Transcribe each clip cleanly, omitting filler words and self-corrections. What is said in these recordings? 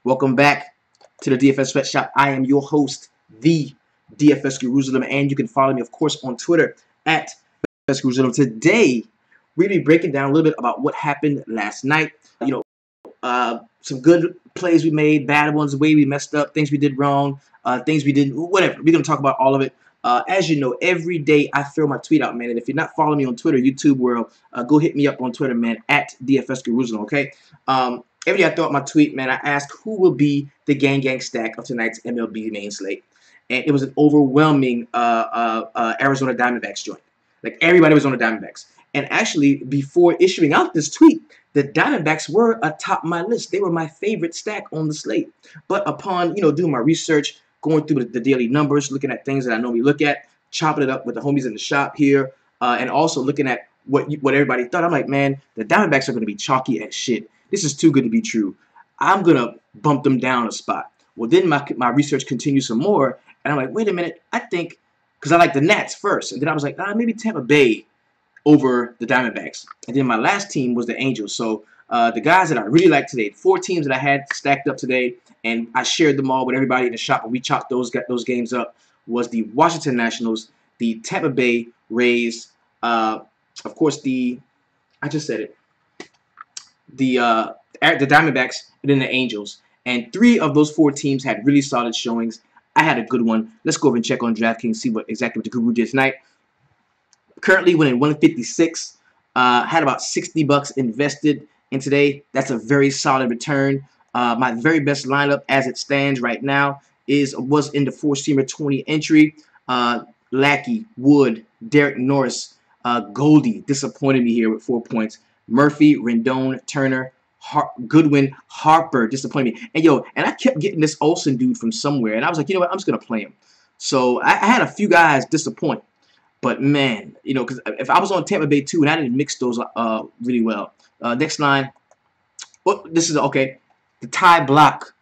Welcome back to the DFS Sweatshop. I am your host, the DFS Jerusalem, and you can follow me, of course, on Twitter at DFS Jerusalem. Today, we're going to be breaking down a little bit about what happened last night. Some good plays we made, bad ones, the way we messed up, things we did wrong, things we didn't, whatever. We're going to talk about all of it. As you know, every day I throw my tweet out, man. And if you're not following me on Twitter, YouTube world, go hit me up on Twitter, man, at DFS Jerusalem, okay? Every day I throw out my tweet, man, I ask who will be the gang stack of tonight's MLB main slate. And it was an overwhelming Arizona Diamondbacks joint. Like, everybody was on the Diamondbacks. And actually, before issuing out this tweet, the Diamondbacks were atop my list. They were my favorite stack on the slate. But upon, doing my research, going through the daily numbers, looking at things that I normally look at, chopping it up with the homies in the shop here, and also looking at what everybody thought, I'm like, man, the Diamondbacks are going to be chalky as shit. This is too good to be true. I'm going to bump them down a spot. Well, then my research continues some more, and I'm like, wait a minute, I think, because I like the Nats first, and then I was like, maybe Tampa Bay over the Diamondbacks. And then my last team was the Angels. So the guys that I really like today, 4 teams that I had stacked up today, and I shared them all with everybody in the shop, and we chopped those games up, was the Washington Nationals, the Tampa Bay Rays, of course I just said it, the Diamondbacks, and then the Angels. And 3 of those 4 teams had really solid showings. I had a good one. Let's go over and check on DraftKings, see exactly what the guru did tonight. Currently winning 156. Had about $60 invested in today. That's a very solid return. My very best lineup as it stands right now was in the 4-seamer 20 entry. Lackey, Wood, Derek Norris, Goldie disappointed me here with 4 points. Murphy, Rendon, Turner, Goodwin, Harper disappointed me. And I kept getting this Olsen dude from somewhere, and I was like, you know what, I'm just gonna play him. So I had a few guys disappoint. But man, because if I was on Tampa Bay too, and I didn't mix those really well. Next line, this is okay. The Ty Blach,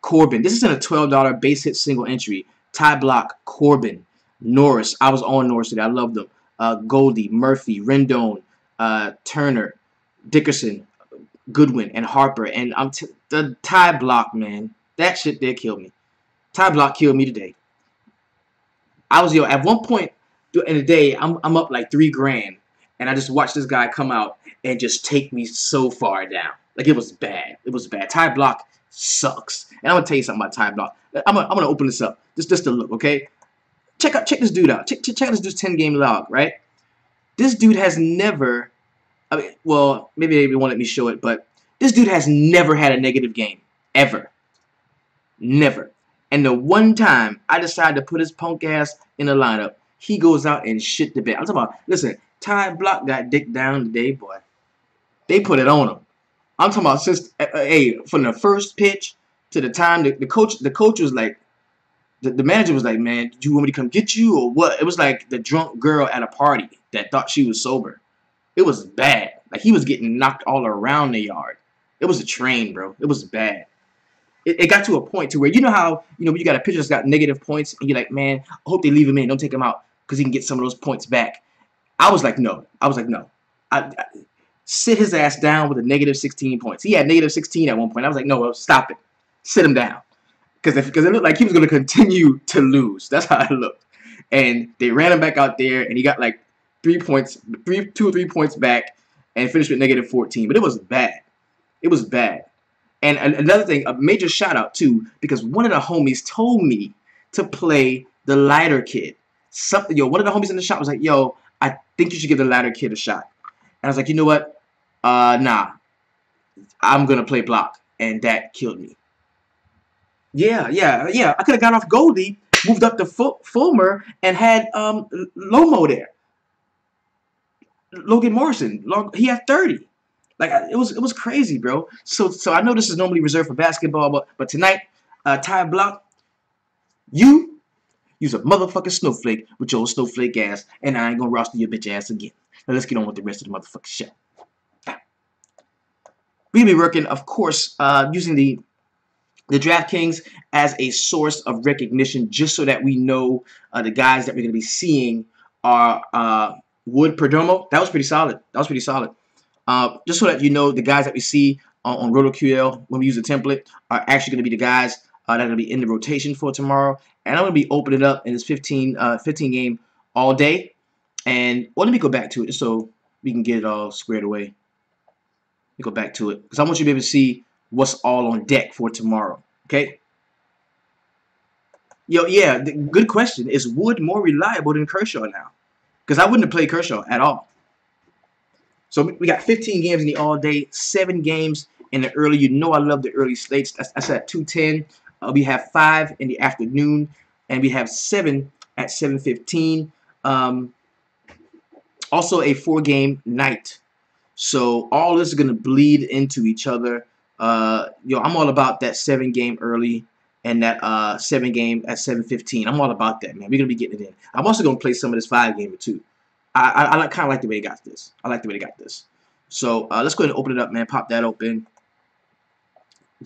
Corbin. This is in a $12 base hit single entry. Ty Blach, Corbin, Norris. I was on Norris today. I loved them. Goldie, Murphy, Rendon, Turner, Dickerson, Goodwin, and Harper. And the Ty Blach, man, that shit there killed me. Ty Blach killed me today. I was at one point in the day, I'm up like $3 grand, and I just watched this guy come out and just take me so far down. Like, it was bad. It was bad. Ty Blach sucks. And I'm gonna tell you something about Ty Blach. I'm gonna open this up just to look, okay? Check this dude out. Check out this dude's 10-game log, right? This dude has never. Well, maybe they won't let me show it, but this dude has never had a negative game ever. Never. And the one time I decided to put his punk ass in the lineup, he goes out and shit the bed. I'm talking about, listen, Ty Blach got dick down today, boy. They put it on him. I'm talking about since, from the first pitch to the time the coach was like, the manager was like, man, do you want me to come get you or what? It was like the drunk girl at a party that thought she was sober. It was bad. Like, he was getting knocked all around the yard. It was a train, bro. It was bad. It got to a point to where, you know how, when you got a pitcher that's got negative points, and you're like, man, I hope they leave him in. Don't take him out because he can get some of those points back. I was like, no. I sit his ass down with a negative 16 points. He had negative 16 at one point. I was like, no, well, stop it. Sit him down. Because it looked like he was going to continue to lose. That's how it looked. And they ran him back out there, and he got like 2 or 3 points back and finished with negative 14. But it was bad. It was bad. And another thing, a major shout out too, because one of the homies told me to play the lighter kid. One of the homies in the shop was like, yo, I think you should give the lighter kid a shot. And I was like, you know what? Nah. I'm going to play Blach. And that killed me. Yeah. I could have got off Goldie, moved up to Fulmer, and had Lomo there. Logan Morrison. He had 30. Like, it was crazy, bro. So I know this is normally reserved for basketball, but tonight, Ty Blach, you's a motherfucking snowflake with your old snowflake ass, and I ain't gonna roster your bitch ass again. Now let's get on with the rest of the motherfucking show. We'll be working, of course, using the DraftKings as a source of recognition, just so that we know the guys that we're gonna be seeing are Wood, Perdomo. That was pretty solid. Just so that you know the guys that we see on RotoQL, when we use the template, are actually going to be the guys that are going to be in the rotation for tomorrow. And I'm going to be opening it up in this 15 game all day. And well, let me go back to it just so we can get it all squared away. Let me go back to it because I want you to be able to see what's all on deck for tomorrow. Okay. Yo, yeah, good question. Is Wood more reliable than Kershaw now? Because I wouldn't have played Kershaw at all. So we got 15 games in the all day, 7 games in the early. You know I love the early slates. That's at 2:10. We have 5 in the afternoon, and we have 7 at 7:15. Also a 4-game night. So all this is gonna bleed into each other. I'm all about that 7-game early and that 7-game at 7:15. I'm all about that, man. We're gonna be getting it in. I'm also gonna play some of this 5-gamer too. I kind of like the way he got this. I like the way they got this. So let's go ahead and open it up, man. Pop that open.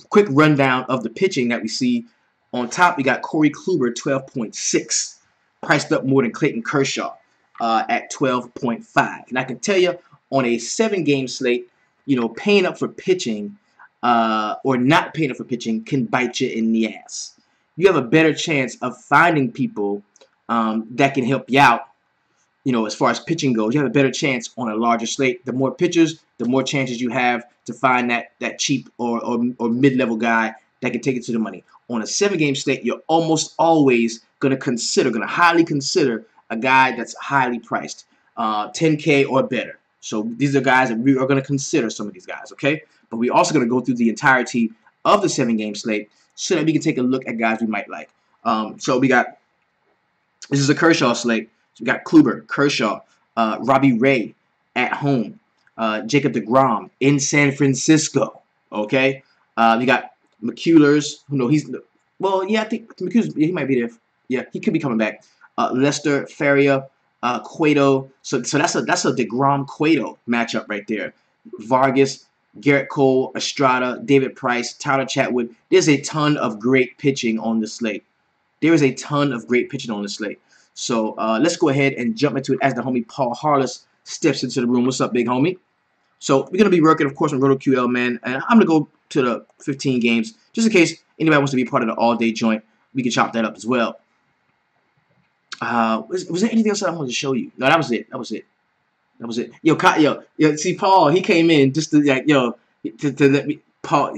Quick rundown of the pitching that we see. On top, we got Corey Kluber, 12.6, priced up more than Clayton Kershaw at 12.5. And I can tell you, on a 7-game slate, paying up for pitching or not paying up for pitching can bite you in the ass. You have a better chance of finding people that can help you out. As far as pitching goes, you have a better chance on a larger slate. The more pitchers, the more chances you have to find that cheap or mid-level guy that can take it to the money. On a 7-game slate, you're almost always going to highly consider a guy that's highly priced, 10K or better. So these are guys that we are going to consider, some of these guys, okay? But we're also going to go through the entirety of the 7-game slate so that we can take a look at guys we might like. So this is a Kershaw slate. So we got Kluber, Kershaw, Robbie Ray at home, Jacob deGrom in San Francisco. Okay, we got McCullers. I think McCullers, he might be there. Yeah, he could be coming back. Lester, Faria, Cueto. So that's a deGrom Cueto matchup right there. Vargas, Garrett Cole, Estrada, David Price, Tyler Chatwood. There's a ton of great pitching on the slate. There is a ton of great pitching on the slate. So let's go ahead and jump into it as the homie Paul Harless steps into the room. What's up, big homie? So we're going to be working, of course, on RotoQL, man. And I'm going to go to the 15 games. Just in case anybody wants to be part of the all-day joint, we can chop that up as well. Was there anything else that I wanted to show you? No, that was it. That was it. Yo, see, Paul, he came in just to, to let me. Paul,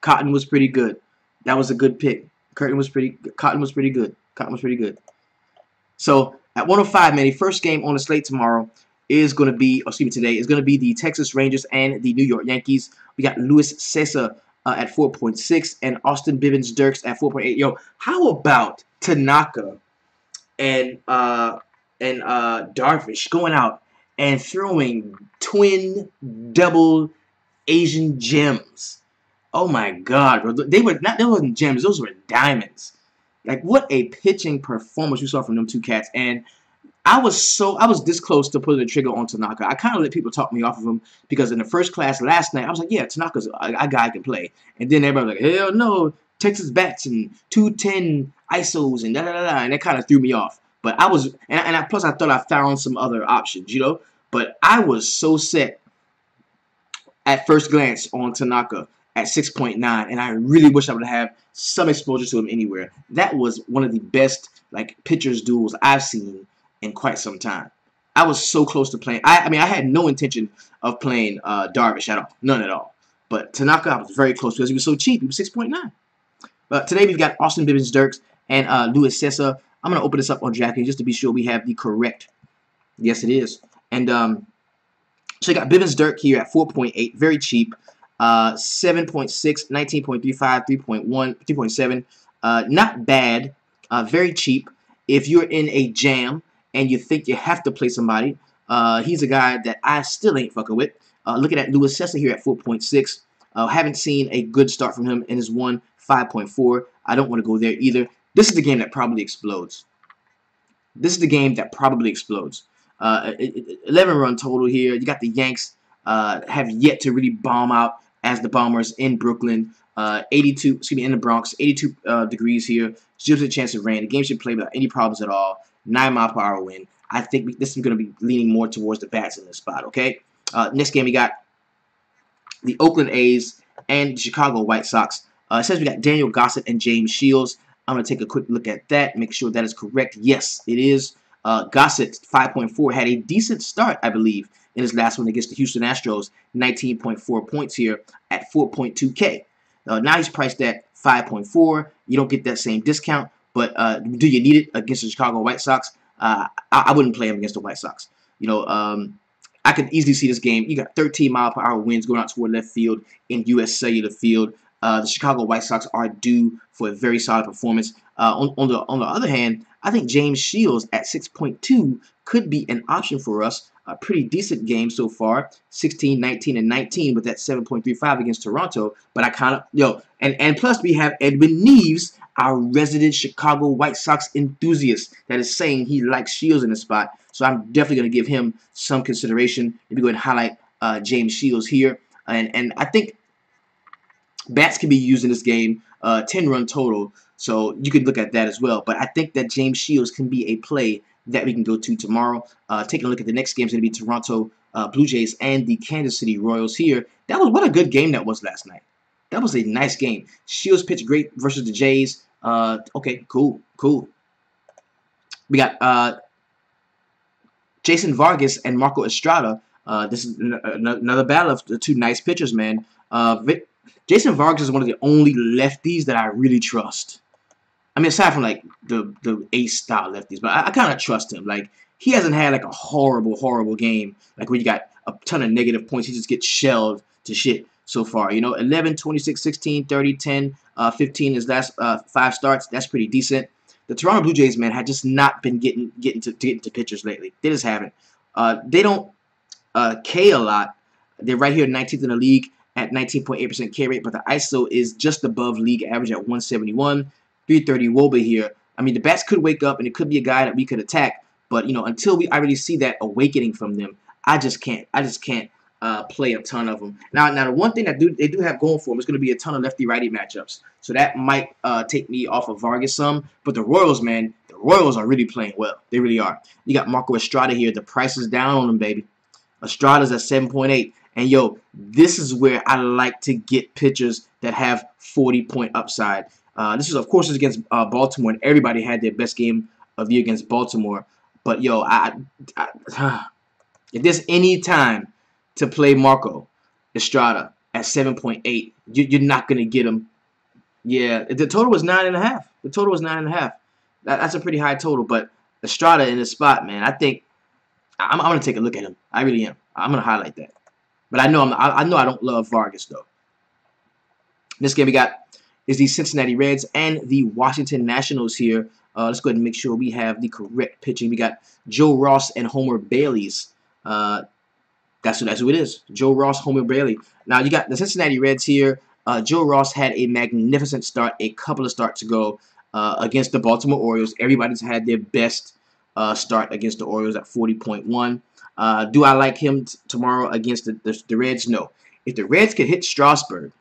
Cotton was pretty good. That was a good pick. Cotton was pretty good. So at 105, man, the first game on the slate tomorrow is going to be, today is going to be the Texas Rangers and the New York Yankees. We got Luis Cessa at 4.6 and Austin Bivens-Dirks at 4.8. Yo, how about Tanaka and Darvish going out and throwing twin, double Asian gems? Oh my God, bro! They wasn't gems; those were diamonds. Like, what a pitching performance we saw from them two cats. And I was this close to putting the trigger on Tanaka. I kind of let people talk me off of him because in the first class last night, I was like, yeah, Tanaka's a guy can play. And then everybody was like, hell no, Texas bats and 210 ISOs and da-da-da-da. And that kind of threw me off. But I was, plus I thought I found some other options, But I was so set at first glance on Tanaka at 6.9, and I really wish I would have some exposure to him anywhere. That was one of the best pitchers duels I've seen in quite some time. I was so close to playing. I mean, I had no intention of playing Darvish at all, none at all. But Tanaka, I was very close because he was so cheap. He was 6.9. But today we've got Austin Bivens-Dirks and Luis Cessa. I'm gonna open this up on DraftKings just to be sure we have the correct. Yes, it is. And so you got Bivens-Dirk here at 4.8, very cheap. 7.6, 19.35, 3.1, 3.7. Not bad. Very cheap. If you're in a jam and you think you have to play somebody, he's a guy that I still ain't fucking with. Looking at Luis Cessa here at 4.6. Haven't seen a good start from him in his 5.4. I don't want to go there either. This is the game that probably explodes. 11-run total here. You got the Yanks have yet to really bomb out as the Bombers in Brooklyn. In the Bronx, 82 degrees here. 0% chance of rain. The game should play without any problems at all. 9-mile-per-hour wind. I think this is going to be leaning more towards the bats in this spot, okay? Next game, we got the Oakland A's and the Chicago White Sox. It says we got Daniel Gossett and James Shields. I'm going to take a quick look at that, make sure that is correct. Yes, it is. Gossett, 5.4, had a decent start, I believe, in his last one against the Houston Astros. 19.4 points here at 4.2K. Now he's priced at 5.4. You don't get that same discount, but do you need it against the Chicago White Sox? I wouldn't play him against the White Sox. You know, I could easily see this game. You got 13-mile-per-hour winds going out toward left field in U.S. Cellular Field. The Chicago White Sox are due for a very solid performance. On the other hand, I think James Shields at 6.2 could be an option for us. A pretty decent game so far, 16, 19, and 19 with that 7.35 against Toronto. But I kind of, and plus we have Edwin Neves, our resident Chicago White Sox enthusiast, that is saying he likes Shields in the spot. So I'm definitely going to give him some consideration. Maybe go ahead and highlight James Shields here. And I think bats can be used in this game, 10-run total. So you could look at that as well. But I think that James Shields can be a play that we can go to tomorrow. Taking a look at the next game is going to be Toronto Blue Jays and the Kansas City Royals here. What a good game that was last night. That was a nice game. Shields pitched great versus the Jays. Okay, cool. We got Jason Vargas and Marco Estrada. This is another battle of the two nice pitchers, man. Jason Vargas is one of the only lefties that I really trust. I mean, aside from like the ace style lefties, but I kind of trust him. Like, he hasn't had like a horrible game. Like where you got a ton of negative points, he just gets shelled to shit so far. You know, 11, 26, 16, 30, 10, 15 his last 5 starts. That's pretty decent. The Toronto Blue Jays, man, had just not been getting to pitchers lately. They just haven't. They don't K a lot. They're right here 19th in the league at 19.8% K rate, but the ISO is just above league average at 171. 330 Woba here. I mean, the bats could wake up, and it could be a guy that we could attack. But, you know, until I really see that awakening from them, I just can't play a ton of them. Now the one thing that they do have going for them is going to be a ton of lefty-righty matchups. So that might take me off of Vargas some. But the Royals, man, the Royals are really playing well. They really are. You got Marco Estrada here. The price is down on them, baby. Estrada's at 7.8. And, yo, this is where I like to get pitchers that have 40-point upside. This is, of course, against Baltimore, and everybody had their best game of the year against Baltimore. But, yo, if there's any time to play Marco Estrada at 7.8, you're not going to get him. Yeah, the total was 9.5. The total was 9.5. That's a pretty high total. But Estrada in the spot, man, I think I'm going to take a look at him. I really am. I'm going to highlight that. But I know I don't love Vargas, though. This game we got is the Cincinnati Reds and the Washington Nationals here. Let's go ahead and make sure we have the correct pitching. We got Joe Ross and Homer Bailey's. That's who it is. Joe Ross, Homer Bailey. Now, you got the Cincinnati Reds here. Joe Ross had a magnificent start a couple of starts ago against the Baltimore Orioles. Everybody's had their best start against the Orioles at 40.1. Do I like him tomorrow against the Reds? No. If the Reds can hit Strasburg,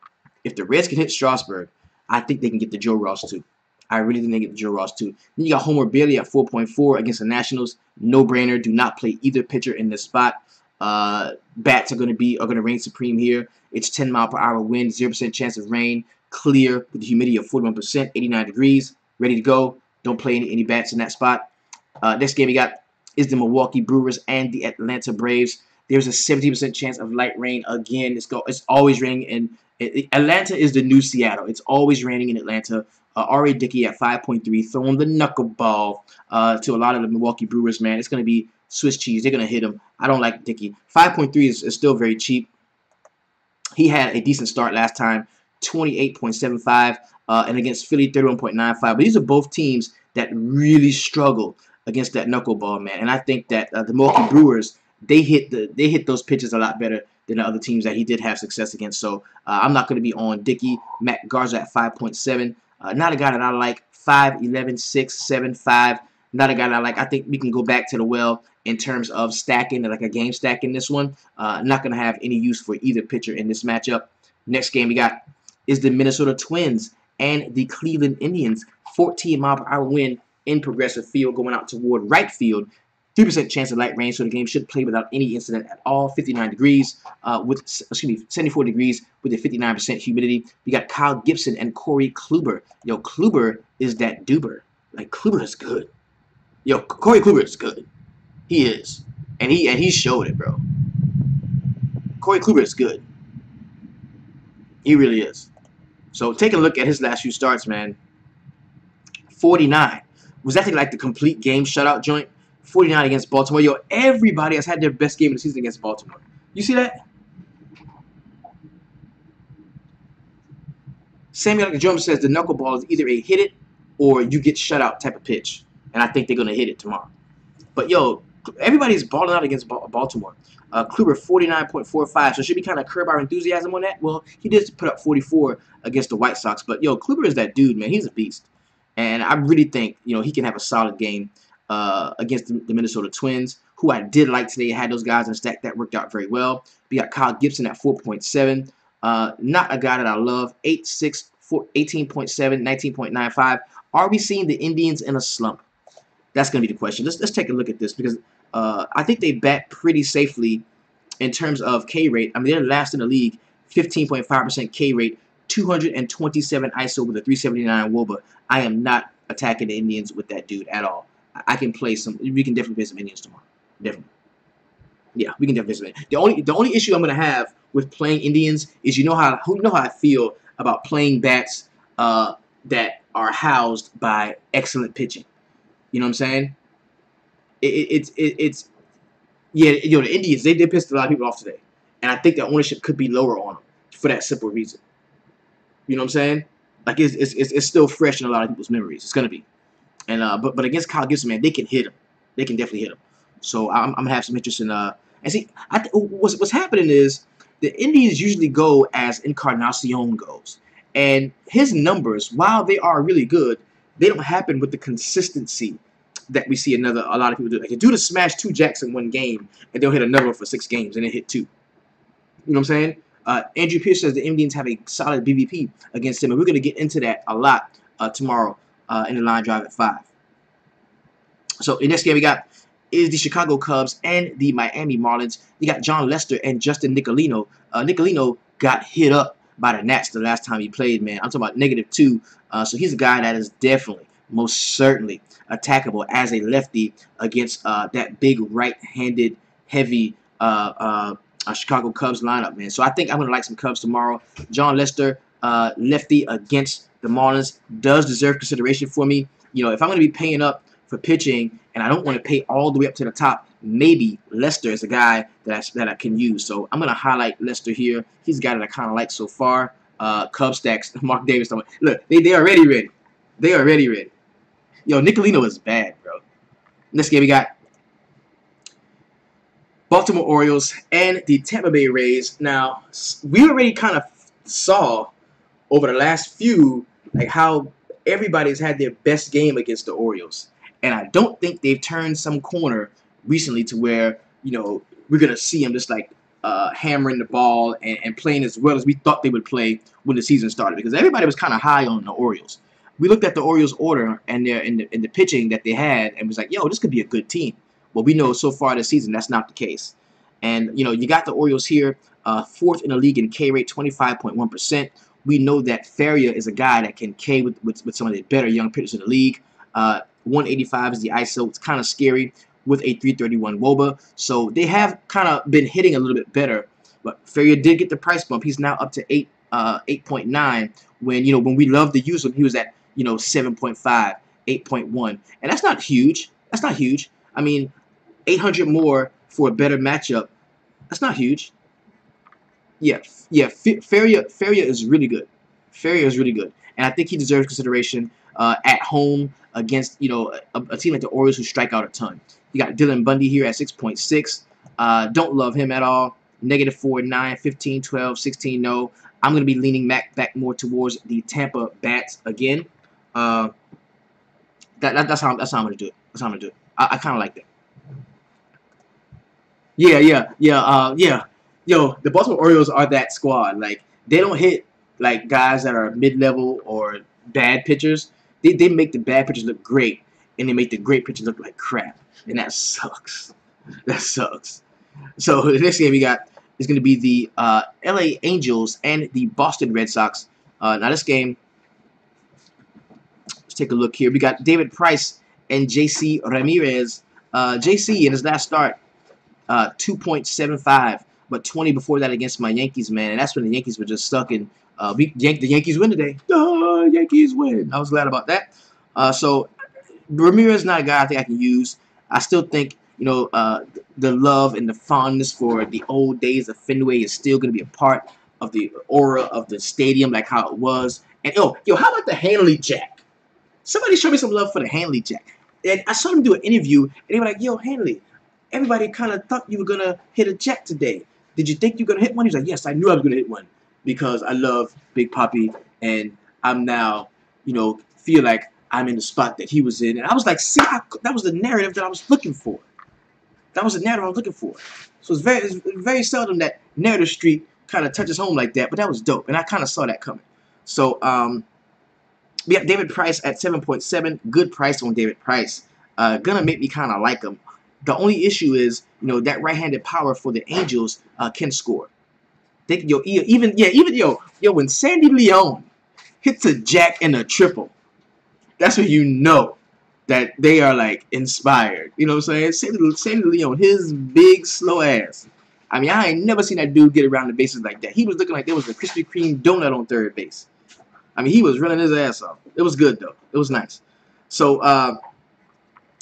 I think they can get the Joe Ross too. I really think they get the Joe Ross too. Then you got Homer Bailey at 4.4 against the Nationals. No brainer. Do not play either pitcher in this spot. Bats are going to reign supreme here. It's 10-mile-per-hour wind, 0% chance of rain, clear with the humidity of 41%, 89 degrees, ready to go. Don't play any bats in that spot. Next game we got is the Milwaukee Brewers and the Atlanta Braves. There's a 70% chance of light rain again. It's always raining, and Atlanta is the new Seattle. It's always raining in Atlanta. R.A. Dickey at 5.3, throwing the knuckleball to a lot of the Milwaukee Brewers, man. It's going to be Swiss cheese. They're going to hit him. I don't like Dickey. 5.3 is still very cheap. He had a decent start last time, 28.75, and against Philly, 31.95. But these are both teams that really struggle against that knuckleball, man. And I think that the Milwaukee Brewers, they hit those pitches a lot better than the other teams that he did have success against. So I'm not going to be on Dickey. Matt Garza at 5.7. Not a guy that I like. 5'11", 6, 7, 5. Not a guy that I like. I think we can go back to the well in terms of stacking, like a game stack in this one. Not going to have any use for either pitcher in this matchup. Next game we got is the Minnesota Twins and the Cleveland Indians. 14-mile-per-hour wind in Progressive Field going out toward right field. 3% chance of light rain, so the game should play without any incident at all. 59 degrees, 74 degrees with a 59% humidity. We got Kyle Gibson and Corey Kluber. Yo, Kluber is that duber. Like, Kluber is good. Yo, Corey Kluber is good. He is, and he showed it, bro. Corey Kluber is good. He really is. So take a look at his last few starts, man. 49. Was that like the complete game shutout joint? 49 against Baltimore. Yo, everybody has had their best game of the season against Baltimore. You see that? Samuel Jones says the knuckleball is either a hit it or you get shut out type of pitch. And I think they're going to hit it tomorrow. But, yo, everybody's balling out against Baltimore. Kluber, 49.45. So should we kind of curb our enthusiasm on that? Well, he did put up 44 against the White Sox. But, yo, Kluber is that dude, man. He's a beast. And I really think, you know, he can have a solid game against the Minnesota Twins, who I did like today. I had those guys in stack. That worked out very well. We got Kyle Gibson at 4.7. Not a guy that I love. 8.6, 18.7, 19.95. Are we seeing the Indians in a slump? That's going to be the question. Let's take a look at this because I think they bat pretty safely in terms of K rate. I mean, they're last in the league, 15.5% K rate, 227 ISO with a 379 WOBA. I am not attacking the Indians with that dude at all. I can play some. We can definitely play some Indians tomorrow. Definitely. Yeah, we can definitely play some Indians. The only issue I'm gonna have with playing Indians is you know how I feel about playing bats that are housed by excellent pitching. You know what I'm saying? It's yeah, you know, the Indians, they pissed a lot of people off today. And I think the ownership could be lower on them for that simple reason. You know what I'm saying? Like, it's still fresh in a lot of people's memories. It's going to be. And but against Kyle Gibson, man, they can hit him. They can definitely hit him. So I'm going to have some interest in... and see, what's happening is the Indians usually go as Encarnacion goes. And his numbers, while they are really good, they don't happen with the consistency that we see a lot of people do. Like, a dude to smash 2 jacks in one game, and they'll hit another one for 6 games, and then hit 2. You know what I'm saying? Andrew Pierce says the Indians have a solid BVP against him, and we're going to get into that a lot tomorrow in the line drive at 5. So, in this game, we got is the Chicago Cubs and the Miami Marlins. You got John Lester and Justin Nicolino. Nicolino got hit up by the Nats the last time he played, man. I'm talking about -2. So he's a guy that is definitely, most certainly, attackable as a lefty against that big right-handed, heavy Chicago Cubs lineup, man. So I think I'm going to like some Cubs tomorrow. John Lester, lefty against the Marlins, does deserve consideration for me. You know, if I'm going to be paying up for pitching and I don't want to pay all the way up to the top, maybe Lester is a guy that I can use. So I'm going to highlight Lester here. He's a guy that I kind of like so far. Cub stacks, Mark Davis. Look, they already ready. They already ready. Yo, Nicolino is bad, bro. Next game we got Baltimore Orioles and the Tampa Bay Rays. Now, we already kind of saw over the last few like how everybody's had their best game against the Orioles. And I don't think they've turned some corner recently to where, you know, we're going to see them just like hammering the ball and playing as well as we thought they would play when the season started. Because everybody was kind of high on the Orioles. We looked at the Orioles order and in the pitching that they had and was like, yo, this could be a good team. Well, we know so far this season that's not the case. And, you know, you got the Orioles here, 4th in the league in K rate, 25.1%. We know that Feria is a guy that can K with some of the better young pitchers in the league. 185 is the ISO. It's kind of scary with a 331 WOBA. So they have kind of been hitting a little bit better. But Feria did get the price bump. He's now up to 8.9. When we loved to use him, he was at 7.5, 8.1, and that's not huge. That's not huge. I mean, 800 more for a better matchup. That's not huge. Yeah. Feria is really good. Feria is really good, and I think he deserves consideration at home against a team like the Orioles who strike out a ton. You got Dylan Bundy here at 6.6. Don't love him at all. -4, 9, 15, 12, 16. No. I'm going to be leaning back more towards the Tampa Bats again. That's how I'm going to do it. That's how I'm going to do it. I kind of like that. Yeah. Yo, the Baltimore Orioles are that squad. Like, they don't hit like guys that are mid-level or bad pitchers. They make the bad pitchers look great. and they make the great pitchers look like crap, and that sucks. That sucks. So the next game we got is going to be the LA Angels and the Boston Red Sox. Now this game, let's take a look here. We got David Price and JC Ramirez. JC in his last start, 2.75, but 20 before that against my Yankees, man. And that's when the Yankees were just stuck in. The Yankees win today. Yankees win. I was glad about that. So Ramirez not a guy I think I can use. I still think, you know, the love and the fondness for the old days of Fenway is still going to be a part of the aura of the stadium, like how it was. And yo, how about the Hanley Jack? Somebody show me some love for the Hanley Jack. And I saw him do an interview, and they were like, yo, Hanley, everybody kind of thought you were going to hit a jack today. Did you think you were going to hit one? He was like, yes, I knew I was going to hit one because I love Big Papi, and I'm now, you know, feel like I'm in the spot that he was in. And I was like, see, that was the narrative that I was looking for. That was the narrative I was looking for. So it's very seldom that narrative street kind of touches home like that, but that was dope, and I kind of saw that coming. So, we got David Price at 7.7. Good price on David Price. Gonna make me kind of like him. The only issue is, you know, that right-handed power for the Angels can score. When Sandy Leon hits a jack and a triple, that's when you know that they are like inspired. You know what I'm saying? Sandy Leon, his big slow ass. I mean, I ain't never seen that dude get around the bases like that. He was looking like there was a Krispy Kreme donut on third base. I mean, he was running his ass off. It was good, though. It was nice. So,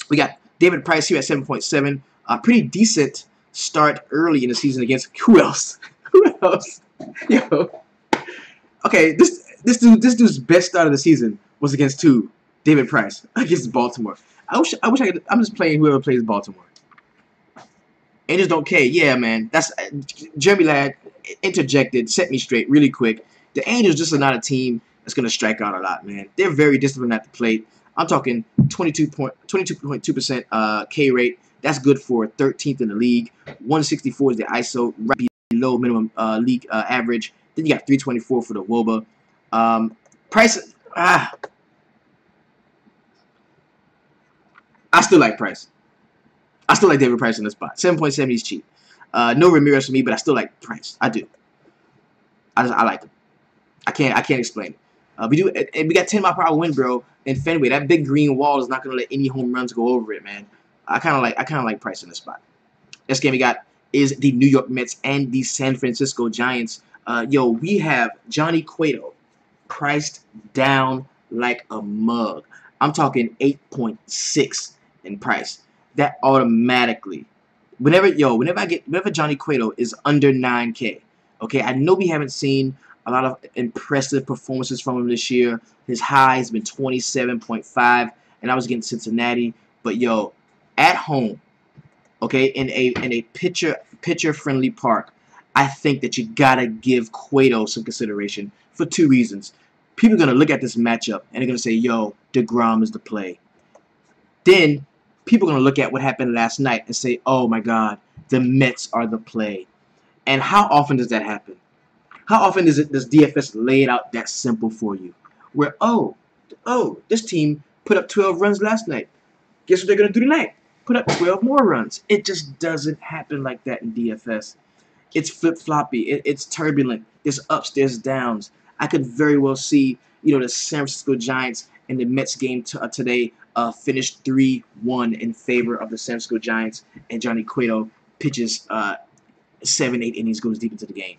we got David Price here at 7.7. A pretty decent start early in the season against who else? Who else? Yo. Okay, this dude's best start of the season was against who? David Price against Baltimore. I wish I could. I'm just playing whoever plays Baltimore. Angels don't care. Yeah, man. That's Jeremy Ladd interjected, set me straight really quick. The Angels just are not a team that's going to strike out a lot, man. They're very disciplined at the plate. I'm talking 22.2% K rate. That's good for 13th in the league. 164 is the ISO, right below minimum league average. Then you got 324 for the WOBA. Price, I still like Price. I still like David Price in this spot. 7.7, he's cheap. No Ramirez for me, but I still like Price. I do. I like him. I can't explain it. We got 10 mile per hour wind, bro, in Fenway. That big green wall is not gonna let any home runs go over it, man. I kind of like Price in this spot. Next game we got is the New York Mets and the San Francisco Giants. We have Johnny Cueto priced down like a mug. I'm talking 8.6 in price. That automatically, whenever Johnny Cueto is under 9K, okay, I know we haven't seen a lot of impressive performances from him this year. His high has been 27.5, and I was against Cincinnati. But yo, at home, okay, in a pitcher friendly park, I think that you gotta give Cueto some consideration for two reasons. People are gonna look at this matchup and they're gonna say, yo, DeGrom is the play. Then people are gonna look at what happened last night and say, oh my God, the Mets are the play. And how often does that happen? How often does DFS lay it out that simple for you? Where, oh, this team put up 12 runs last night. Guess what they're going to do tonight? Put up 12 more runs. It just doesn't happen like that in DFS. It's flip-floppy. It's turbulent. There's ups, there's downs. I could very well see, the San Francisco Giants and the Mets game today finish 3-1 in favor of the San Francisco Giants, and Johnny Cueto pitches 7-8 innings, goes deep into the game.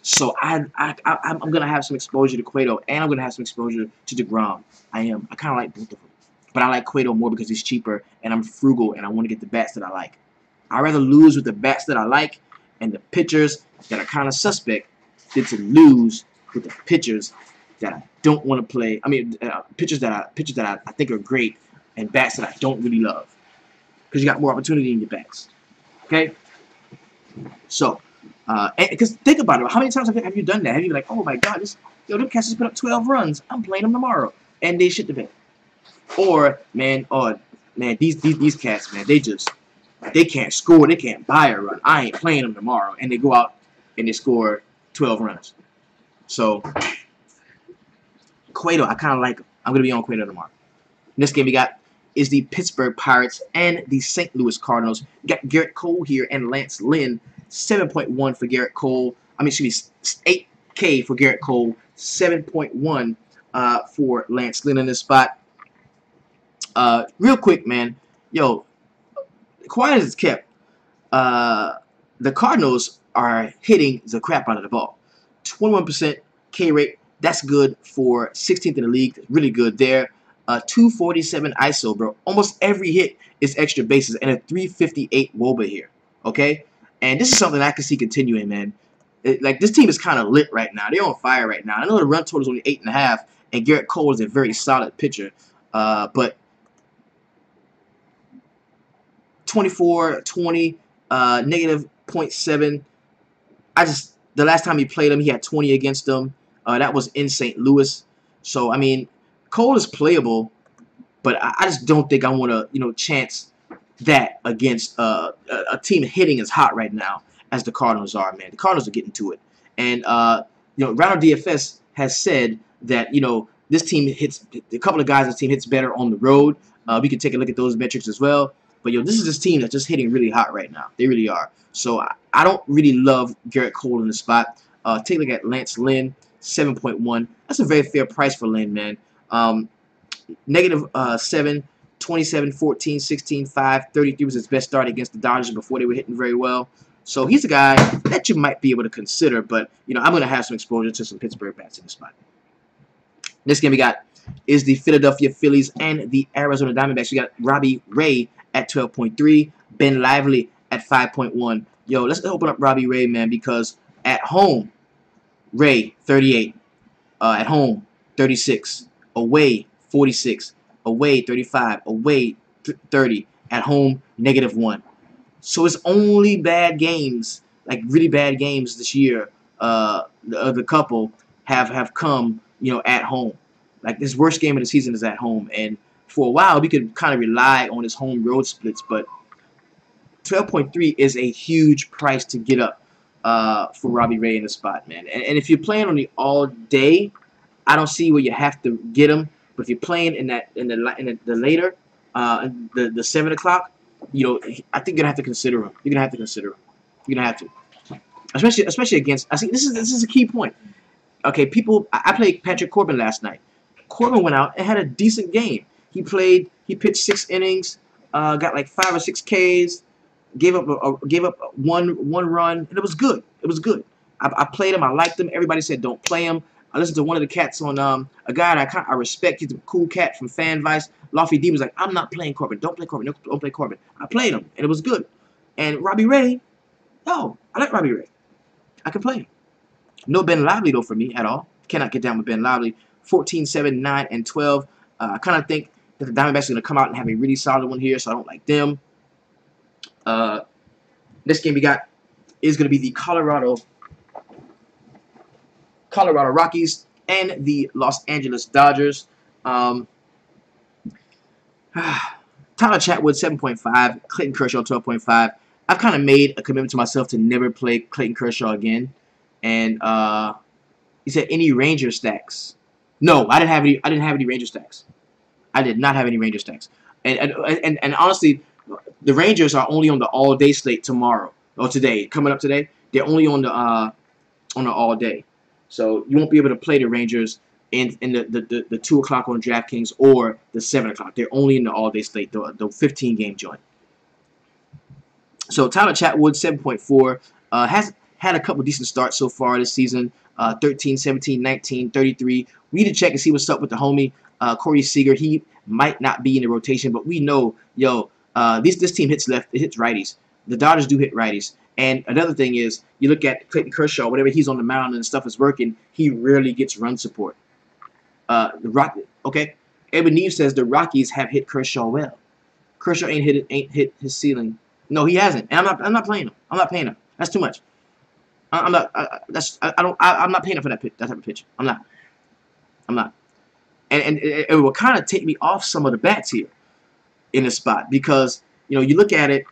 So I'm gonna have some exposure to Cueto, and I'm gonna have some exposure to DeGrom. I kind of like both of them, but I like Cueto more because he's cheaper, and I'm frugal, and I want to get the bats that I like. I'd rather lose with the bats that I like and the pitchers that are kind of suspect than to lose with the pitchers that I don't want to play. I mean, pitchers that I think are great and bats that I don't really love, because you got more opportunity in your bats. Okay, so. Because think about it, how many times have you done that? Have you been like, oh my God, them cats just put up 12 runs. I'm playing them tomorrow, and they shit the bed. Or these cats, man, they can't score, they can't buy a run. I ain't playing them tomorrow, and they go out and they score 12 runs. So Cueto, I kind of like him. I'm gonna be on Cueto tomorrow. Next game we got is the Pittsburgh Pirates and the St. Louis Cardinals. You got Garrett Cole here and Lance Lynn. 7.1 for Garrett Cole. I mean, excuse me, 8K for Garrett Cole. 7.1 for Lance Lynn in this spot. Real quick, man. Yo, quiet as it's kept. The Cardinals are hitting the crap out of the ball. 21% K rate. That's good for 16th in the league. Really good there. 247 ISO, bro. Almost every hit is extra bases and a 358 WOBA here. Okay? And this is something I can see continuing, man. Like, this team is kind of lit right now. They're on fire right now. I know the run total is only 8.5, and Garrett Cole is a very solid pitcher. But 24, 20, negative 0.7. The last time he played him, he had 20 against them. That was in St. Louis. So, I mean, Cole is playable, but I just don't think I want to, chance that against a team hitting as hot right now as the Cardinals are, man. The Cardinals are getting to it. And, Round DFS has said that, this team hits, a couple of guys on this team hits better on the road. We can take a look at those metrics as well. But, this is this team that's just hitting really hot right now. They really are. So, I don't really love Garrett Cole in the spot. Take a look at Lance Lynn, 7.1. That's a very fair price for Lynn, man. Negative 7, 27, 14, 16, 5, 33 was his best start against the Dodgers before they were hitting very well. So he's a guy that you might be able to consider, but I'm going to have some exposure to some Pittsburgh bats in the spot. Next game we got is the Philadelphia Phillies and the Arizona Diamondbacks. We got Robbie Ray at 12.3, Ben Lively at 5.1. Yo, let's open up Robbie Ray, man, because at home, Ray 38, at home 36, away 46, away 35, away 30, at home -1. So it's only bad games, like really bad games this year. The couple have come, at home. Like, his worst game of the season is at home, and for a while we could kind of rely on his home road splits, but 12.3 is a huge price to get up for Robbie Ray in the spot, man. And if you're playing on the all day, I don't see where you have to get him. But if you're playing in the later, the 7 o'clock, I think you're gonna have to consider him. You're gonna have to consider him. You're gonna have to, especially against. I think this is a key point. Okay, people. I played Patrick Corbin last night. Corbin went out and had a decent game. He pitched 6 innings, got like 5 or 6 Ks, gave up one run, and it was good. It was good. I played him. I liked him. Everybody said don't play him. I listened to one of the cats on a guy that I respect. He's a cool cat from Fanvice. Lofty D was like, I'm not playing Corbin. Don't play Corbin. Don't play Corbin. I played him, and it was good. And Robbie Ray, no, I like Robbie Ray. I can play him. No Ben Lively, though, for me at all. Cannot get down with Ben Lively. 14, 7, 9, and 12. I kind of think that the Diamondbacks are going to come out and have a really solid one here, so I don't like them. This game we got is going to be the Colorado Rockies and the Los Angeles Dodgers. Tyler Chatwood 7.5, Clayton Kershaw 12.5. I've kind of made a commitment to myself to never play Clayton Kershaw again. And he said any Ranger stacks. No, I didn't have any Ranger stacks. I did not have any Ranger stacks. And honestly, the Rangers are only on the all-day slate tomorrow or today. Coming up today, they're only on the all-day. So you won't be able to play the Rangers in the 2 o'clock on DraftKings or the 7 o'clock. They're only in the all-day slate, the 15-game joint. So Tyler Chatwood, 7.4, has had a couple decent starts so far this season. 13, 17, 19, 33. We need to check and see what's up with the homie Corey Seager. He might not be in the rotation, but we know, this team hits left, it hits righties. The Dodgers do hit righties. And another thing is, you look at Clayton Kershaw, whenever he's on the mound and stuff is working, he rarely gets run support. Okay? Edwin Neves says the Rockies have hit Kershaw well. Kershaw ain't hit his ceiling. No, he hasn't. And I'm not playing him. I'm not paying him. That's too much. I'm not paying him for that type of pitch. I'm not. And it will kind of take me off some of the bats here in this spot because you look at it.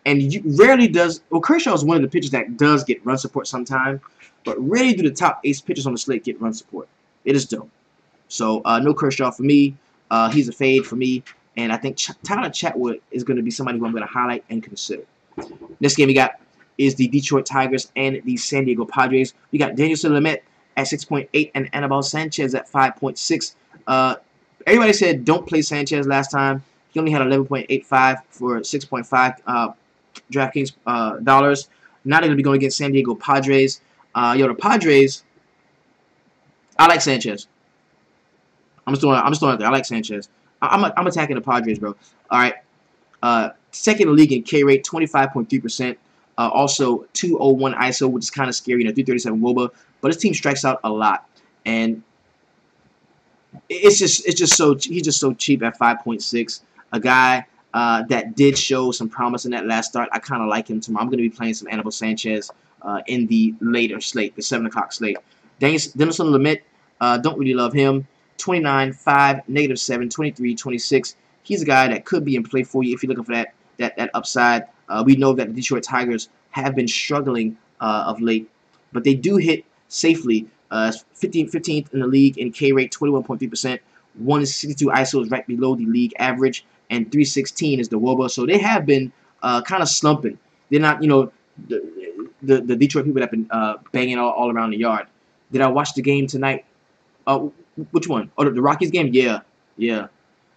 And you rarely does. Well, Kershaw is one of the pitchers that does get run support sometime, but rarely do the top ace pitchers on the slate get run support. It is dope. So no Kershaw for me. He's a fade for me. And I think Tyler Chatwood is going to be somebody who I'm going to highlight and consider. Next game we got is the Detroit Tigers and the San Diego Padres. We got Danielson Lamet at 6.8 and Anibal Sanchez at 5.6. Everybody said don't play Sanchez last time. He only had 11.85 for 6.5 DraftKings dollars. Now they're going to be going against San Diego Padres. The Padres, I like Sanchez. I'm just throwing it there. I like Sanchez. I'm attacking the Padres, bro. All right. Second in the league in K rate, 25.3%. Also 201 ISO, which is kind of scary. 337 WOBA, but his team strikes out a lot, and he's just so cheap at 5.6. A guy that did show some promise in that last start. I kind of like him tomorrow. I'm going to be playing some Anibal Sanchez in the later slate, the 7 o'clock slate. Danielson Lamet, don't really love him. 29, 5, -7, 23, 26. He's a guy that could be in play for you if you're looking for that upside. We know that the Detroit Tigers have been struggling of late, but they do hit safely. 15th in the league in K rate, 21.3%. 162 ISO is right below the league average, and 316 is the WOBA. So they have been kind of slumping. They're not, the Detroit people that have been banging all around the yard. Did I watch the game tonight? Which one? Oh, the Rockies game? Yeah.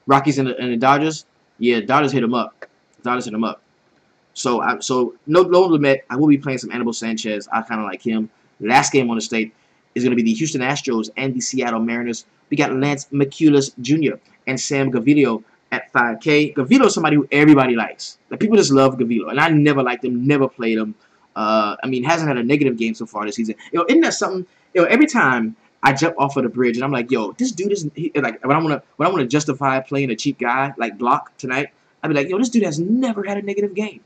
Rockies and the Dodgers? Yeah, Dodgers hit them up. So no Lamet. I will be playing some Anibal Sanchez. I kind of like him. Last game on the slate is going to be the Houston Astros and the Seattle Mariners. We got Lance McCullers Jr. and Sam Gaviglio at 5K. Gaviglio is somebody who everybody likes. Like, people just love Gaviglio, and I never liked him, never played him. Hasn't had a negative game so far this season. Isn't that something? Every time I jump off of the bridge and I'm like, yo, this dude is like, when I want to justify playing a cheap guy like Blach tonight, I'd be like, yo, this dude has never had a negative game.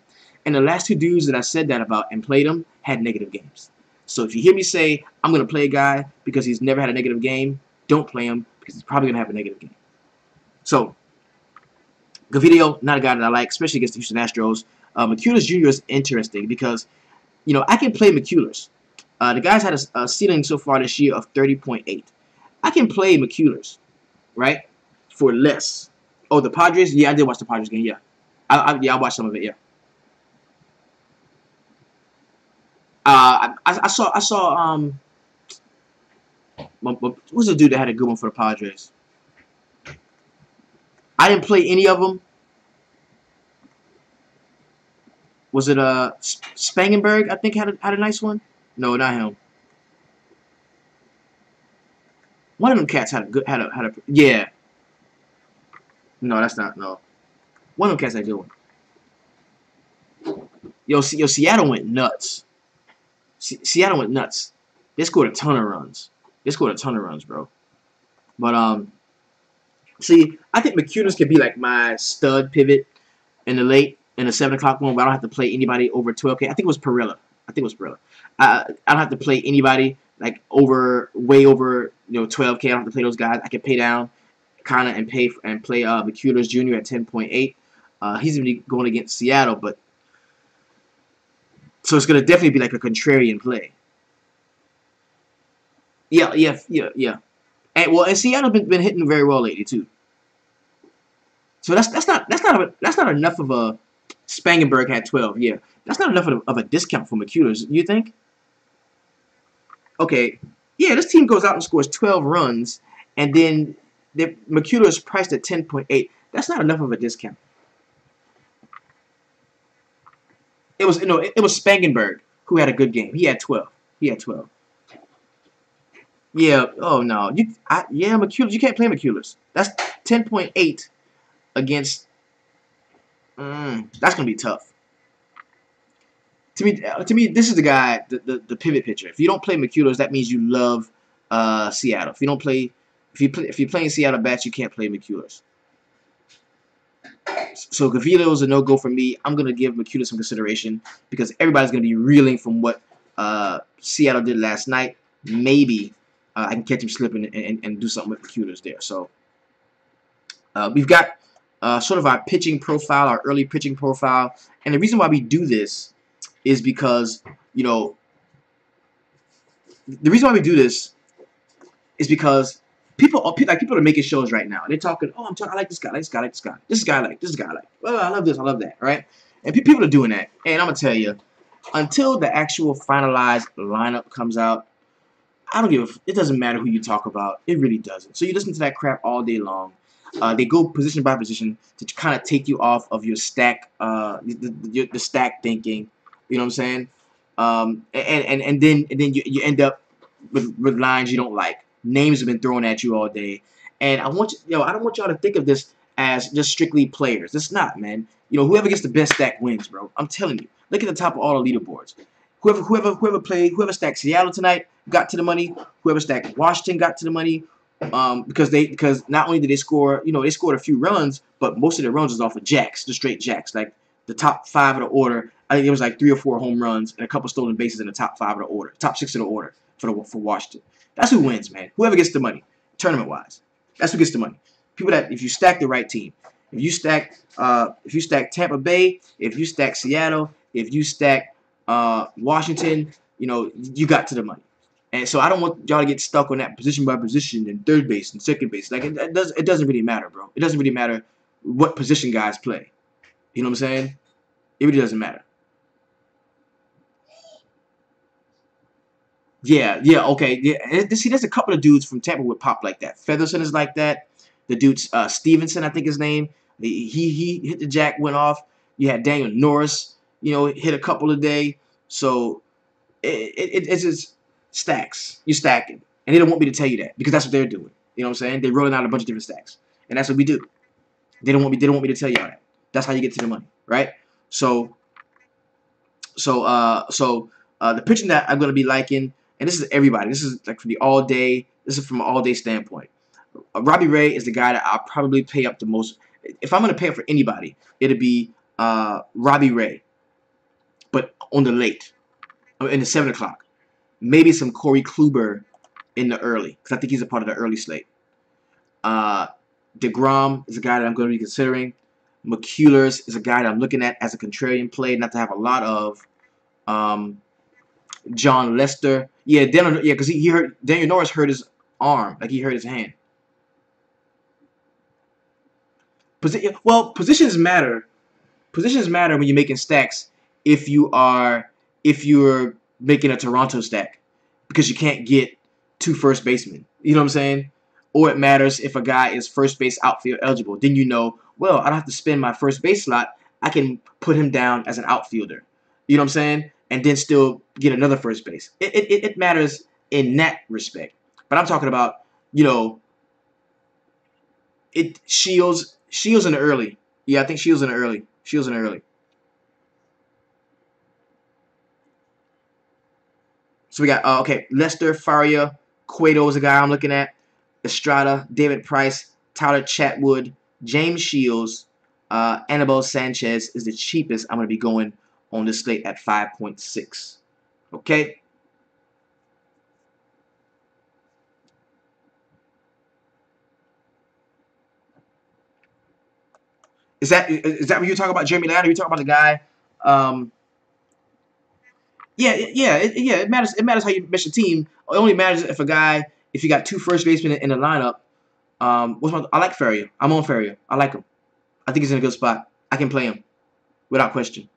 And the last two dudes that I said that about and played them had negative games. So if you hear me say I'm going to play a guy because he's never had a negative game, don't play him because he's probably going to have a negative game. So Gaviglio, not a guy that I like, especially against the Houston Astros. McCullers Jr. is interesting because, I can play McCullers. The guy's had a ceiling so far this year of 30.8. I can play McCullers, right, for less. Oh, the Padres? Yeah, I did watch the Padres game, yeah. I watched some of it, yeah. I saw who's the dude that had a good one for the Padres? I didn't play any of them. Was it Spangenberg? I think had a nice one. No, not him. One of them cats had a yeah. No, that's not, no. One of them cats had a good one. Yo, Seattle went nuts. Seattle went nuts. They scored a ton of runs. Bro. But see, I think McCullers could be like my stud pivot in the 7 o'clock one, but I don't have to play anybody over 12K. I think it was Perella. I don't have to play anybody like way over 12K. I don't have to play those guys. I can pay down kind of and play McCullers Jr. at 10.8. He's gonna be going against Seattle, but so it's gonna definitely be like a contrarian play. Yeah. And Seattle been hitting very well lately too. So that's not enough of a. Spangenberg had 12. Yeah, that's not enough of a discount for McCullers. You think? Okay, yeah, this team goes out and scores 12 runs, and then McCullers priced at 10.8. That's not enough of a discount. It was Spangenberg who had a good game. He had 12. Yeah. Oh no. McCullers. You can't play McCullers. That's 10.8 against. That's gonna be tough. To me, this is the guy, the pivot pitcher. If you don't play McCullers, that means you love Seattle. If you're playing Seattle bats, you can't play McCullers. So Gaviglio is a no-go for me. I'm gonna give McCullers some consideration because everybody's gonna be reeling from what Seattle did last night. Maybe I can catch him slipping and do something with McCullers there. So we've got sort of our pitching profile, our early pitching profile, and the reason why we do this is because people are making shows right now. They're talking, oh, I like this guy, like this guy, like this guy, this guy, like this guy, like. Oh, I love this, I love that, right? And people are doing that. And I'm gonna tell you, until the actual finalized lineup comes out, I don't give a. It doesn't matter who you talk about. It really doesn't. So you listen to that crap all day long. They go position by position to kind of take you off of your stack, the stack thinking. You know what I'm saying? And then you end up with lines you don't like. Names have been thrown at you all day, and I don't want y'all to think of this as just strictly players. It's not, man. You know, whoever gets the best stack wins, bro. I'm telling you. Look at the top of all the leaderboards. Whoever stacked Seattle tonight got to the money. Whoever stacked Washington got to the money. Because not only did they score, they scored a few runs, but most of their runs was off of jacks, the straight jacks. Like the top 5 of the order, I think it was like 3 or 4 home runs and a couple stolen bases in the top 5 of the order, top 6 of the order for Washington. That's who wins, man. Whoever gets the money, tournament wise, that's who gets the money. People that if you stack the right team, if you stack Tampa Bay, if you stack Seattle, if you stack Washington, you got to the money. And so I don't want y'all to get stuck on that position by position and third base and second base. Like it doesn't really matter, bro. It doesn't really matter what position guys play. You know what I'm saying? It really doesn't matter. Yeah, okay. Yeah, see, there's a couple of dudes from Tampa would pop like that. Featherson is like that. The dude Stevenson, I think his name. He hit the jack, went off. You had Daniel Norris, hit a couple a day. So it's just stacks. You're stacking. And they don't want me to tell you that because that's what they're doing. You know what I'm saying? They're rolling out a bunch of different stacks. And that's what we do. They don't want me to tell y'all that. That's how you get to the money, right? So the pitching that I'm gonna be liking, and this is everybody. This is like from the all day. This is from an all day standpoint. Robbie Ray is the guy that I'll probably pay up the most. If I'm gonna pay up for anybody, it'll be Robbie Ray, but on the late, in the 7 o'clock. Maybe some Corey Kluber in the early, because I think he's a part of the early slate. DeGrom is a guy that I'm going to be considering. McCullers is a guy that I'm looking at as a contrarian play, not to have a lot of. John Lester, because he hurt. Daniel Norris hurt his arm, like he hurt his hand. Positions matter. Positions matter when you're making stacks. If you're making a Toronto stack, because you can't get 2 first basemen. You know what I'm saying? Or it matters if a guy is first base outfield eligible. Then well, I don't have to spend my first base slot. I can put him down as an outfielder. You know what I'm saying? And then still get another first base. It matters in that respect. But I'm talking about, Shields in the early. Yeah, I think Shields in the early. So we got, Lester, Faria, Cueto is a guy I'm looking at. Estrada, David Price, Tyler Chatwood, James Shields, Anibal Sanchez is the cheapest I'm going to be going on this slate at 5.6. Okay? Is that what you're talking about, Jeremy Ladd? Are you talking about the guy? It matters. It matters how you mesh your team. It only matters if you got 2 first basemen in the lineup. I like Ferrier. I'm on Ferrier. I like him. I think he's in a good spot. I can play him without question.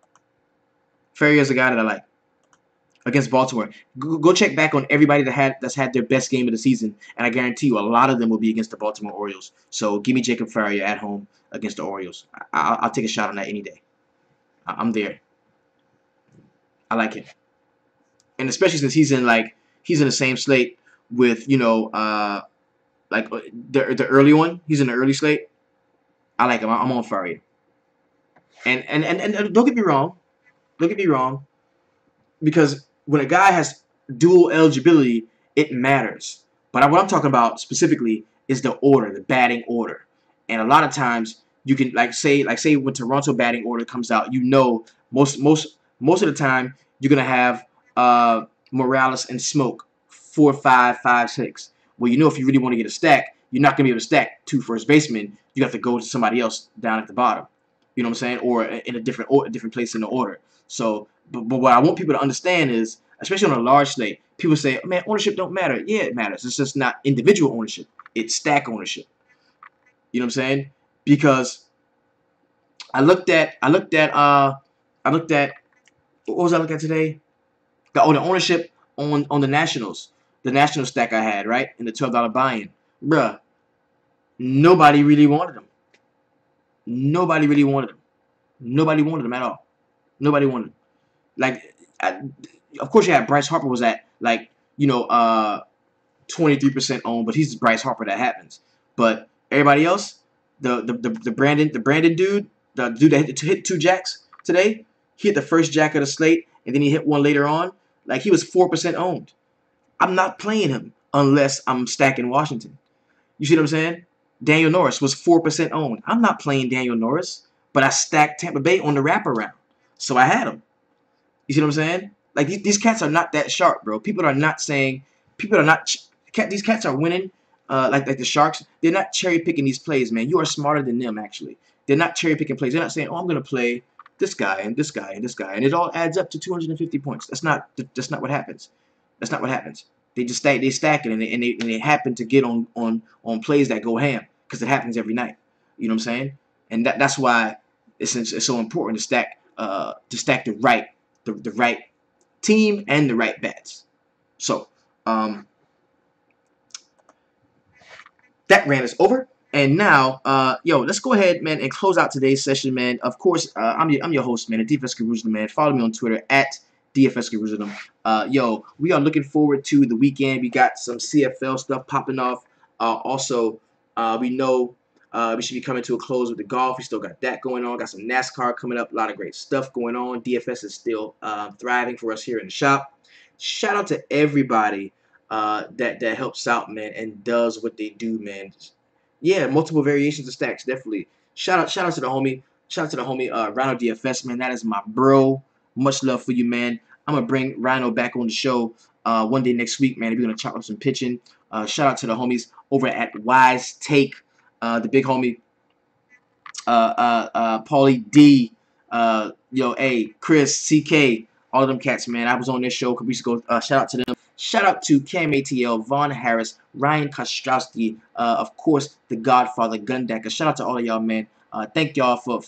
Ferrier is a guy that I like against Baltimore. Go check back on everybody that's had their best game of the season, and I guarantee you a lot of them will be against the Baltimore Orioles. So give me Jacob Ferrier at home against the Orioles. I'll take a shot on that any day. I'm there. I like it, and especially since he's in the same slate with the early one. He's in the early slate. I like him. I'm on Ferrier. And don't get me wrong. Don't get me wrong. Because when a guy has dual eligibility, it matters. But what I'm talking about specifically is the order, the batting order. And a lot of times you can say when Toronto batting order comes out, most of the time you're gonna have Morales and Smoke 4, 5, 5, 6. Well, if you really want to get a stack, you're not gonna be able to stack 2 first basemen. You have to go to somebody else down at the bottom. You know what I'm saying? Or in a different place in the order. So, but what I want people to understand is, especially on a large slate, people say, "Oh, man, ownership don't matter." Yeah, it matters. It's just not individual ownership. It's stack ownership. You know what I'm saying? Because I looked at what was I looking at today? The ownership on the Nationals. The National stack I had, right? In the $12 buy-in. Bruh. Nobody really wanted them. Nobody really wanted them. Nobody wanted them at all. Nobody wanted them. Like, of course you had Bryce Harper was at, like, 23% owned, but he's Bryce Harper. That happens. But everybody else, the Brandon dude, the dude that hit 2 jacks today, he hit the first jack of the slate, and then he hit one later on. Like, he was 4% owned. I'm not playing him unless I'm stacking Washington. You see what I'm saying? Daniel Norris was 4% owned. I'm not playing Daniel Norris, but I stacked Tampa Bay on the wraparound, so I had him. You see what I'm saying? Like, these cats are not that sharp, bro. People are not saying, these cats are winning, like the Sharks. They're not cherry picking these plays, man. You are smarter than them, actually. They're not cherry picking plays. They're not saying, oh, I'm gonna play this guy and this guy and this guy, and it all adds up to 250 points. That's not what happens. That's not what happens. They just stack it, and they happen to get on plays that go ham, because it happens every night. You know what I'm saying? And that's why it's so important to stack the right team and the right bets. So that rant is over, and now let's go ahead, man, and close out today's session, man. Of course, I'm your host, man, at DFS Jerusalem, man. Follow me on Twitter at DFS Jerusalem. We are looking forward to the weekend. We got some CFL stuff popping off. Also, we know we should be coming to a close with the golf. We still got that going on. Got some NASCAR coming up. A lot of great stuff going on. DFS is still thriving for us here in the shop. Shout out to everybody that helps out, man, and does what they do, man. Yeah, multiple variations of stacks, definitely. Shout out to the homie. Shout out to the homie Rhino DFS, man. That is my bro. Much love for you, man. I'm gonna bring Rhino back on the show one day next week, man. We're gonna chop up some pitching. Shout out to the homies over at Wise Take, the big homie, Paulie D, Chris, CK, all of them cats, man. I was on this show a couple weeks ago. Shout out to them. Shout out to Cam ATL, Vaughn Harris, Ryan Kostrowski, of course, the Godfather Gundecker. Shout out to all of y'all, man. Thank y'all for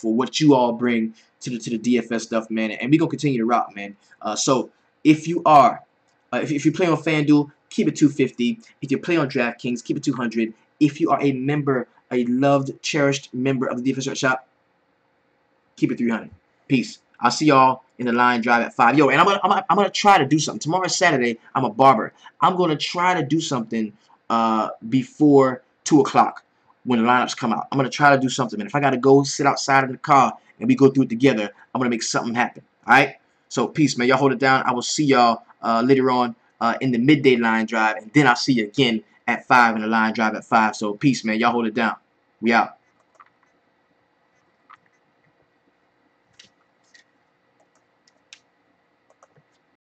what you all bring to the DFS stuff, man. And we gonna continue to rock, man. So if you are, if you play on FanDuel, keep it 250. If you play on DraftKings, keep it 200. If you are a member, a loved, cherished member of the DFS shop, keep it 300. Peace. I'll see y'all in the line drive at 5. Yo, and I'm gonna try to do something. Tomorrow is Saturday. I'm a barber. I'm gonna try to do something before 2 o'clock when the lineups come out. I'm gonna try to do something, man. If I gotta go sit outside in the car and we go through it together, I'm gonna make something happen. All right. So peace, man. Y'all hold it down. I will see y'all later on in the midday line drive, and then I'll see you again at 5 in the line drive at 5. So peace, man. Y'all hold it down. We out.